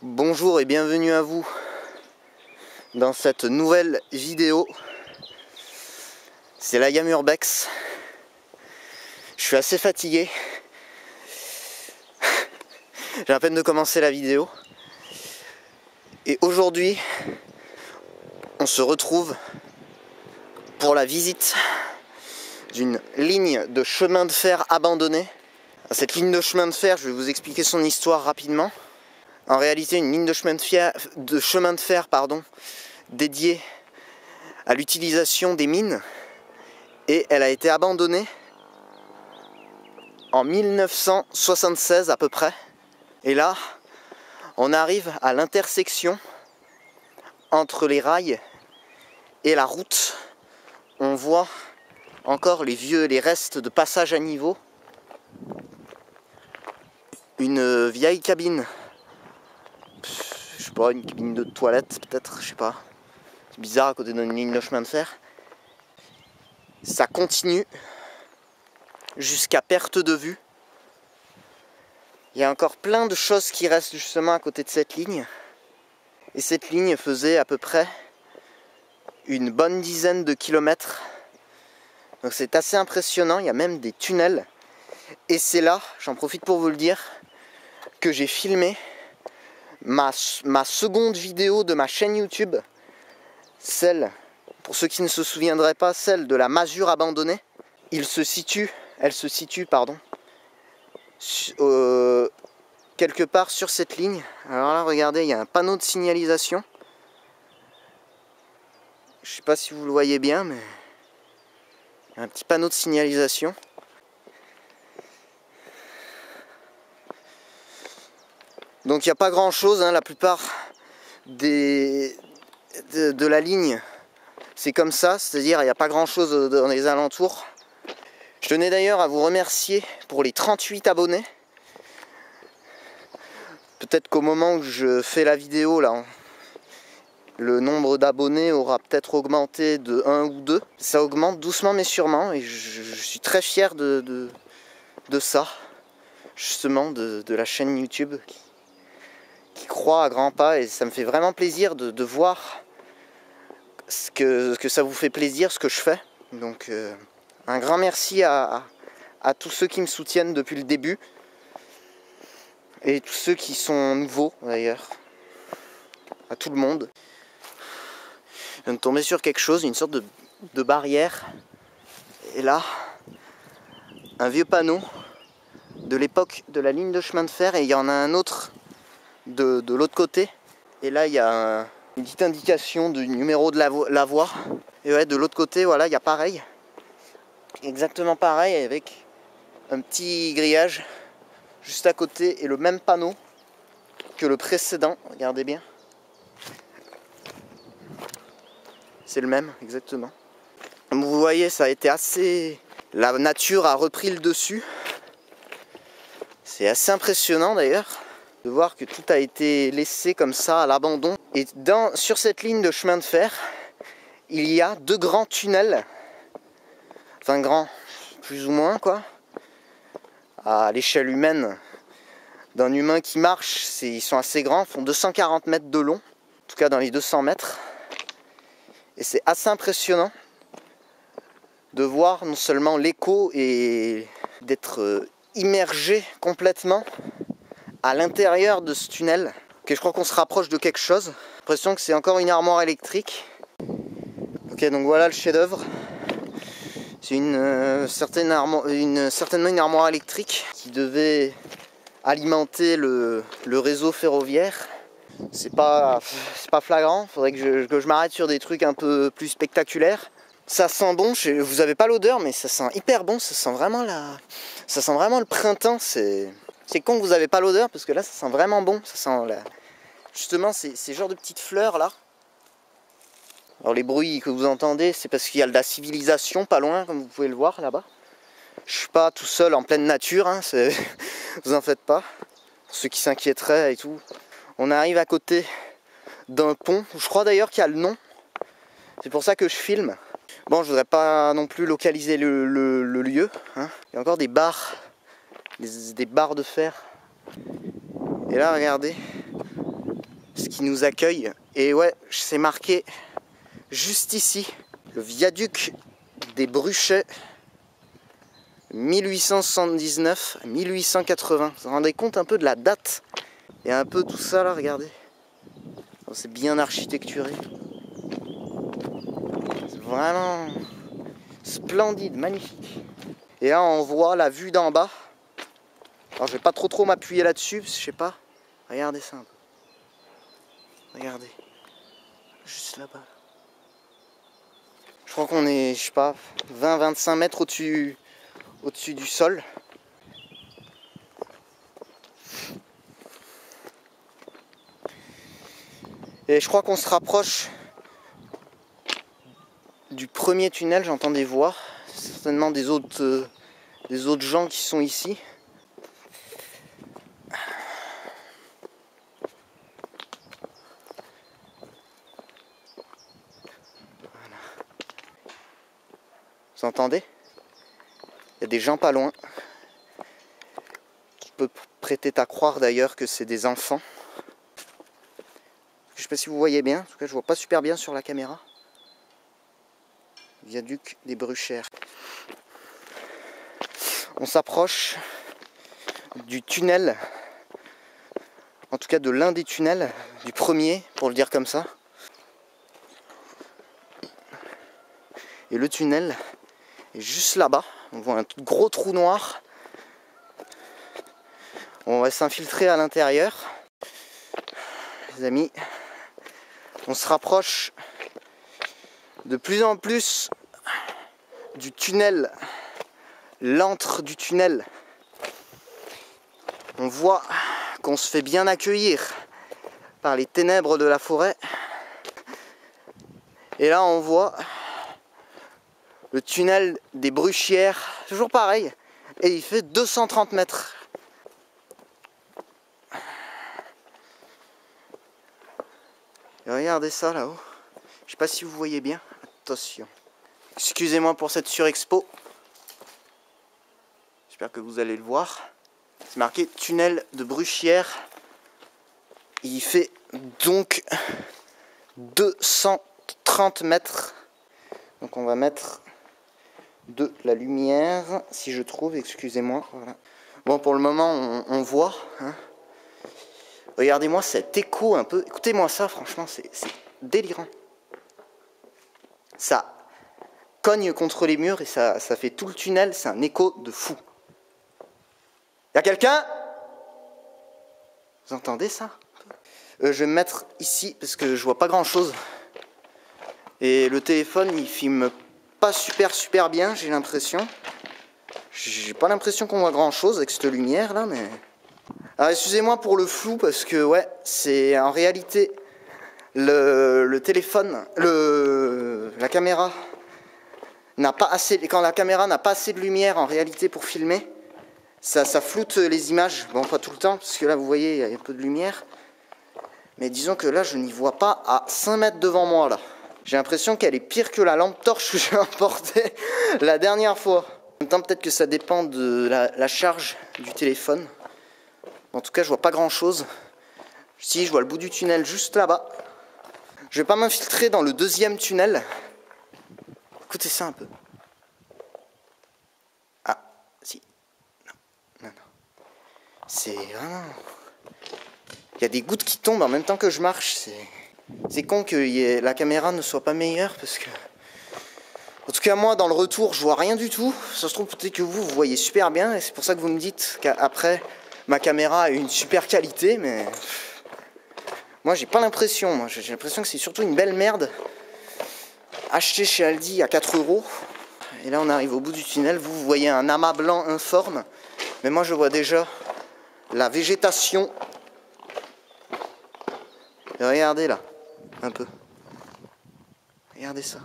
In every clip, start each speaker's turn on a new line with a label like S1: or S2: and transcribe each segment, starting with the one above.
S1: Bonjour et bienvenue à vous dans cette nouvelle vidéo. C'est la gamme Urbex. Je suis assez fatigué. J'ai à peine de commencer la vidéo. Et aujourd'hui, on se retrouve pour la visite d'une ligne de chemin de fer abandonnée. Cette ligne de chemin de fer, je vais vous expliquer son histoire rapidement. En réalité, une ligne de chemin de fer, dédiée à l'utilisation des mines, et elle a été abandonnée en 1976 à peu près. Et là, on arrive à l'intersection entre les rails et la route. On voit encore les restes de passage à niveau. Une vieille cabine. Je sais pas, une cabine de toilette peut-être, je sais pas. C'est bizarre à côté d'une ligne de chemin de fer. Ça continue jusqu'à perte de vue. Il y a encore plein de choses qui restent justement à côté de cette ligne. Et cette ligne faisait à peu près une bonne dizaine de kilomètres. Donc c'est assez impressionnant, il y a même des tunnels. Et c'est là, j'en profite pour vous le dire, que j'ai filmé ma seconde vidéo de ma chaîne YouTube, celle, pour ceux qui ne se souviendraient pas, celle de la masure abandonnée. Elle se situe, quelque part sur cette ligne. Alors là, regardez, il y a un panneau de signalisation. Je ne sais pas si vous le voyez bien, mais il y a un petit panneau de signalisation. Donc il n'y a pas grand chose, la plupart de la ligne c'est comme ça, c'est-à-dire il n'y a pas grand chose dans les alentours. Je tenais d'ailleurs à vous remercier pour les 38 abonnés. Peut-être qu'au moment où je fais la vidéo là, le nombre d'abonnés aura peut-être augmenté de 1 ou 2. Ça augmente doucement mais sûrement et je suis très fier de ça, justement de la chaîne YouTube qui croit à grands pas, et ça me fait vraiment plaisir de voir que ça vous fait plaisir ce que je fais. Donc un grand merci à tous ceux qui me soutiennent depuis le début et tous ceux qui sont nouveaux d'ailleurs, à tout le monde. Je viens de tomber sur quelque chose, une sorte de barrière, et là un vieux panneau de l'époque de la ligne de chemin de fer, et il y en a un autre de l'autre côté, et là il y a une petite indication du numéro de la voie, et ouais, de l'autre côté, voilà, il y a pareil, exactement pareil, avec un petit grillage juste à côté et le même panneau que le précédent. Regardez bien, c'est le même exactement. Comme vous voyez, ça a été assez, la nature a repris le dessus. C'est assez impressionnant d'ailleurs de voir que tout a été laissé comme ça à l'abandon. Et sur cette ligne de chemin de fer, il y a 2 grands tunnels, enfin grands, plus ou moins quoi, à l'échelle humaine d'un humain qui marche, ils sont assez grands, font 240 mètres de long, en tout cas dans les 200 mètres. Et c'est assez impressionnant de voir non seulement l'écho et d'être immergé complètement à l'intérieur de ce tunnel. Ok, je crois qu'on se rapproche de quelque chose. J'ai l'impression que c'est encore une armoire électrique. Ok, donc voilà le chef-d'œuvre. C'est certainement une armoire électrique qui devait alimenter le réseau ferroviaire. C'est pas flagrant. Faudrait que je m'arrête sur des trucs un peu plus spectaculaires. Ça sent bon. Vous avez pas l'odeur, mais ça sent hyper bon. Ça sent vraiment le printemps. C'est con que vous avez pas l'odeur, parce que là ça sent vraiment bon. Ça sent justement ces genres de petites fleurs là. Alors les bruits que vous entendez, c'est parce qu'il y a de la civilisation pas loin, comme vous pouvez le voir là-bas. Je suis pas tout seul en pleine nature, hein, vous en faites pas. Ceux qui s'inquiéteraient et tout. On arrive à côté d'un pont, je crois d'ailleurs qu'il y a le nom. C'est pour ça que je filme. Bon, je voudrais pas non plus localiser le lieu. Hein. Il y a encore des barres, des barres de fer. Et là, regardez ce qui nous accueille. Et ouais, c'est marqué juste ici, le viaduc des Bruchets, 1879-1880. Vous vous rendez compte un peu de la date? Et un peu tout ça là, regardez. C'est bien architecturé. C'est vraiment splendide, magnifique. Et là, on voit la vue d'en bas. Alors, je vais pas trop m'appuyer là-dessus, parce que je sais pas. Regardez ça un peu. Regardez. Juste là-bas. Je crois qu'on est, je sais pas, 20-25 mètres au-dessus du sol. Et je crois qu'on se rapproche du premier tunnel, j'entends des voix. Certainement des autres gens qui sont ici. Voilà. Vous entendez? Il y a des gens pas loin. Je peux prêter à croire d'ailleurs que c'est des enfants. Je sais pas si vous voyez bien, en tout cas je vois pas super bien sur la caméra. Viaduc des Bruchères. On s'approche du tunnel, en tout cas de l'un des tunnels, du premier pour le dire comme ça. Et le tunnel est juste là-bas, on voit un gros trou noir. On va s'infiltrer à l'intérieur. Les amis, on se rapproche de plus en plus du tunnel, l'antre du tunnel. On voit qu'on se fait bien accueillir par les ténèbres de la forêt. Et là on voit le tunnel des Bruchières, toujours pareil, et il fait 230 mètres. Et regardez ça là-haut. Je sais pas si vous voyez bien. Attention. Excusez-moi pour cette surexpo. J'espère que vous allez le voir. C'est marqué tunnel de Bruchières. Il fait donc 230 mètres. Donc on va mettre de la lumière, si je trouve, excusez-moi. Voilà. Bon, pour le moment, on voit. Hein. Regardez-moi cet écho un peu. Écoutez-moi ça, franchement, c'est délirant. Ça cogne contre les murs et ça fait tout le tunnel. C'est un écho de fou. Y'a quelqu'un? Vous entendez ça? Je vais me mettre ici parce que je vois pas grand-chose. Et le téléphone, il filme pas super bien, j'ai l'impression. J'ai pas l'impression qu'on voit grand-chose avec cette lumière là, mais... Alors excusez-moi pour le flou parce que ouais, c'est en réalité le téléphone, la caméra n'a pas assez, quand la caméra n'a pas assez de lumière en réalité pour filmer, ça floute les images. Bon, pas tout le temps parce que là vous voyez il y a un peu de lumière, mais disons que là je n'y vois pas à 5 mètres devant moi là. J'ai l'impression qu'elle est pire que la lampe torche que j'ai emportée la dernière fois. En même temps peut-être que ça dépend de la charge du téléphone. En tout cas, je vois pas grand-chose. Si, je vois le bout du tunnel juste là-bas. Je vais pas m'infiltrer dans le deuxième tunnel. Écoutez ça un peu. Ah, si. Non. C'est vraiment... Il y a des gouttes qui tombent en même temps que je marche. C'est con que la caméra ne soit pas meilleure parce que... En tout cas, moi, dans le retour, je vois rien du tout. Ça se trouve peut-être que vous voyez super bien et c'est pour ça que vous me dites qu'après... Ma caméra a une super qualité, mais moi j'ai pas l'impression. J'ai l'impression que c'est surtout une belle merde achetée chez Aldi à 4 €. Et là on arrive au bout du tunnel. Vous voyez un amas blanc informe, mais moi je vois déjà la végétation. Et regardez là, un peu. Regardez ça.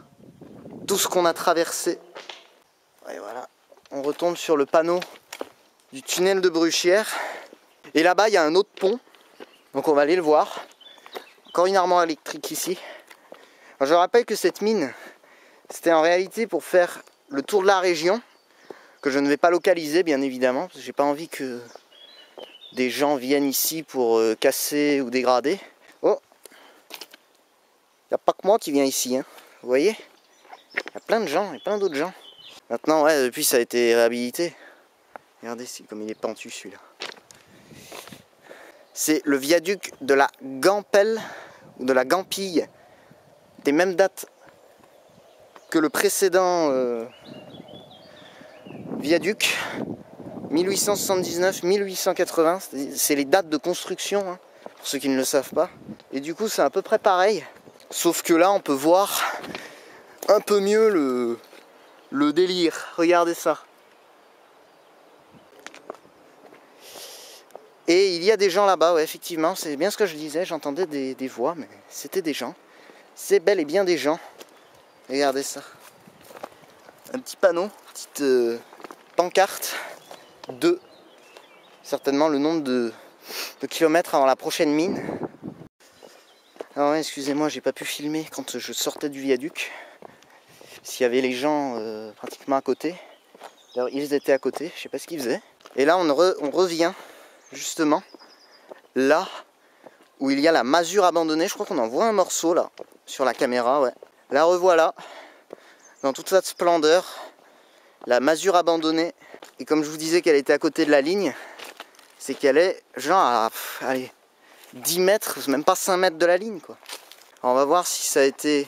S1: Tout ce qu'on a traversé. Et voilà, on retombe sur le panneau du tunnel de Bruchières. Et là-bas, il y a un autre pont. Donc on va aller le voir. Encore une armoire électrique ici. Alors, je rappelle que cette mine, c'était en réalité pour faire le tour de la région, que je ne vais pas localiser bien évidemment, parce que j'ai pas envie que des gens viennent ici pour casser ou dégrader. Oh, il n'y a pas que moi qui viens ici, hein. Vous voyez, il y a plein de gens et plein d'autres gens. Maintenant, ouais, depuis ça a été réhabilité. Regardez comme il est pentu celui-là. C'est le viaduc de la Gampelle, ou de la Gampille, des mêmes dates que le précédent viaduc, 1879-1880, c'est les dates de construction, hein, pour ceux qui ne le savent pas. Et du coup c'est à peu près pareil, sauf que là on peut voir un peu mieux le délire. Regardez ça. Et il y a des gens là-bas, ouais, effectivement, c'est bien ce que je disais, j'entendais des voix, mais c'était des gens. C'est bel et bien des gens. Regardez ça. Un petit panneau, petite pancarte de certainement le nombre de kilomètres avant la prochaine mine. Alors ouais, excusez-moi, j'ai pas pu filmer quand je sortais du viaduc. S'il y avait les gens pratiquement à côté. D'ailleurs, ils étaient à côté, je sais pas ce qu'ils faisaient. Et là, on revient justement là où il y a la masure abandonnée. Je crois qu'on en voit un morceau là sur la caméra, ouais. La revoilà dans toute sa splendeur, la masure abandonnée. Et comme je vous disais qu'elle était à côté de la ligne, c'est qu'elle est genre à allez, 10 mètres, même pas 5 mètres de la ligne quoi. Alors on va voir si ça a été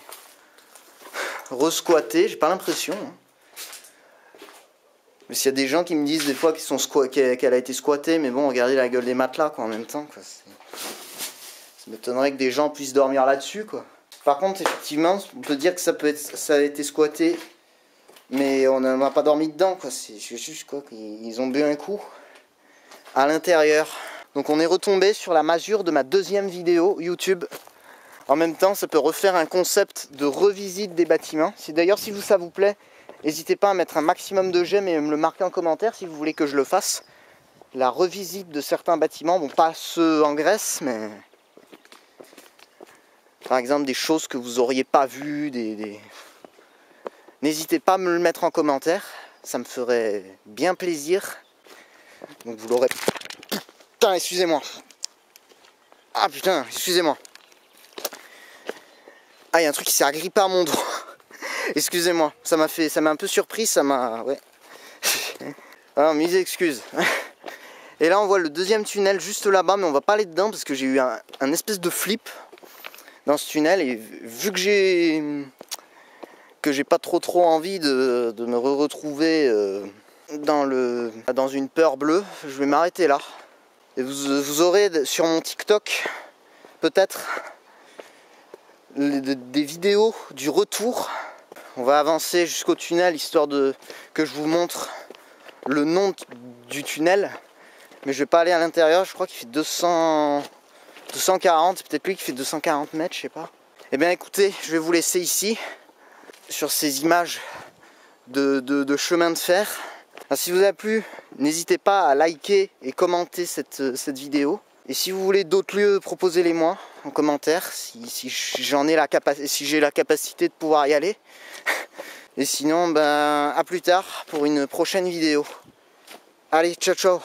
S1: resquatté, j'ai pas l'impression, hein. Mais s'il y a des gens qui me disent des fois qu'elle a été squattée, mais bon, regardez la gueule des matelas quoi, en même temps quoi. Ça m'étonnerait que des gens puissent dormir là-dessus quoi. Par contre, effectivement, on peut dire que ça a été squatté, mais on n'a pas dormi dedans quoi. C'est juste quoi, ils ont bu un coup à l'intérieur. Donc on est retombé sur la masure de ma deuxième vidéo YouTube. En même temps, ça peut refaire un concept de revisite des bâtiments. D'ailleurs, si ça vous plaît, n'hésitez pas à mettre un maximum de j'aime et me le marquer en commentaire si vous voulez que je le fasse. La revisite de certains bâtiments, bon pas ceux en Grèce, mais par exemple des choses que vous auriez pas vues, N'hésitez pas à me le mettre en commentaire, ça me ferait bien plaisir. Donc vous l'aurez... Putain, excusez-moi. Ah putain, excusez-moi. Ah, il y a un truc qui s'est agrippé à mon dos. Excusez-moi, ça m'a un peu surpris, ça m'a... Ouais. Alors, mes excuses. Et là, on voit le deuxième tunnel juste là-bas, mais on va pas aller dedans parce que j'ai eu un espèce de flip dans ce tunnel. Et vu que j'ai pas trop envie de me retrouver dans une peur bleue, je vais m'arrêter là. Et vous aurez sur mon TikTok, peut-être, des vidéos du retour. On va avancer jusqu'au tunnel histoire que je vous montre le nom du tunnel. Mais je vais pas aller à l'intérieur, je crois qu'il fait 240, c'est peut-être lui qui fait 240 mètres, je sais pas. Eh bien écoutez, je vais vous laisser ici, sur ces images de chemin de fer. Alors, si vous a plu, n'hésitez pas à liker et commenter cette vidéo. Et si vous voulez d'autres lieux, proposez-les-moi en commentaire, si j'ai la capacité de pouvoir y aller. Et sinon, ben, à plus tard pour une prochaine vidéo. Allez, ciao ciao.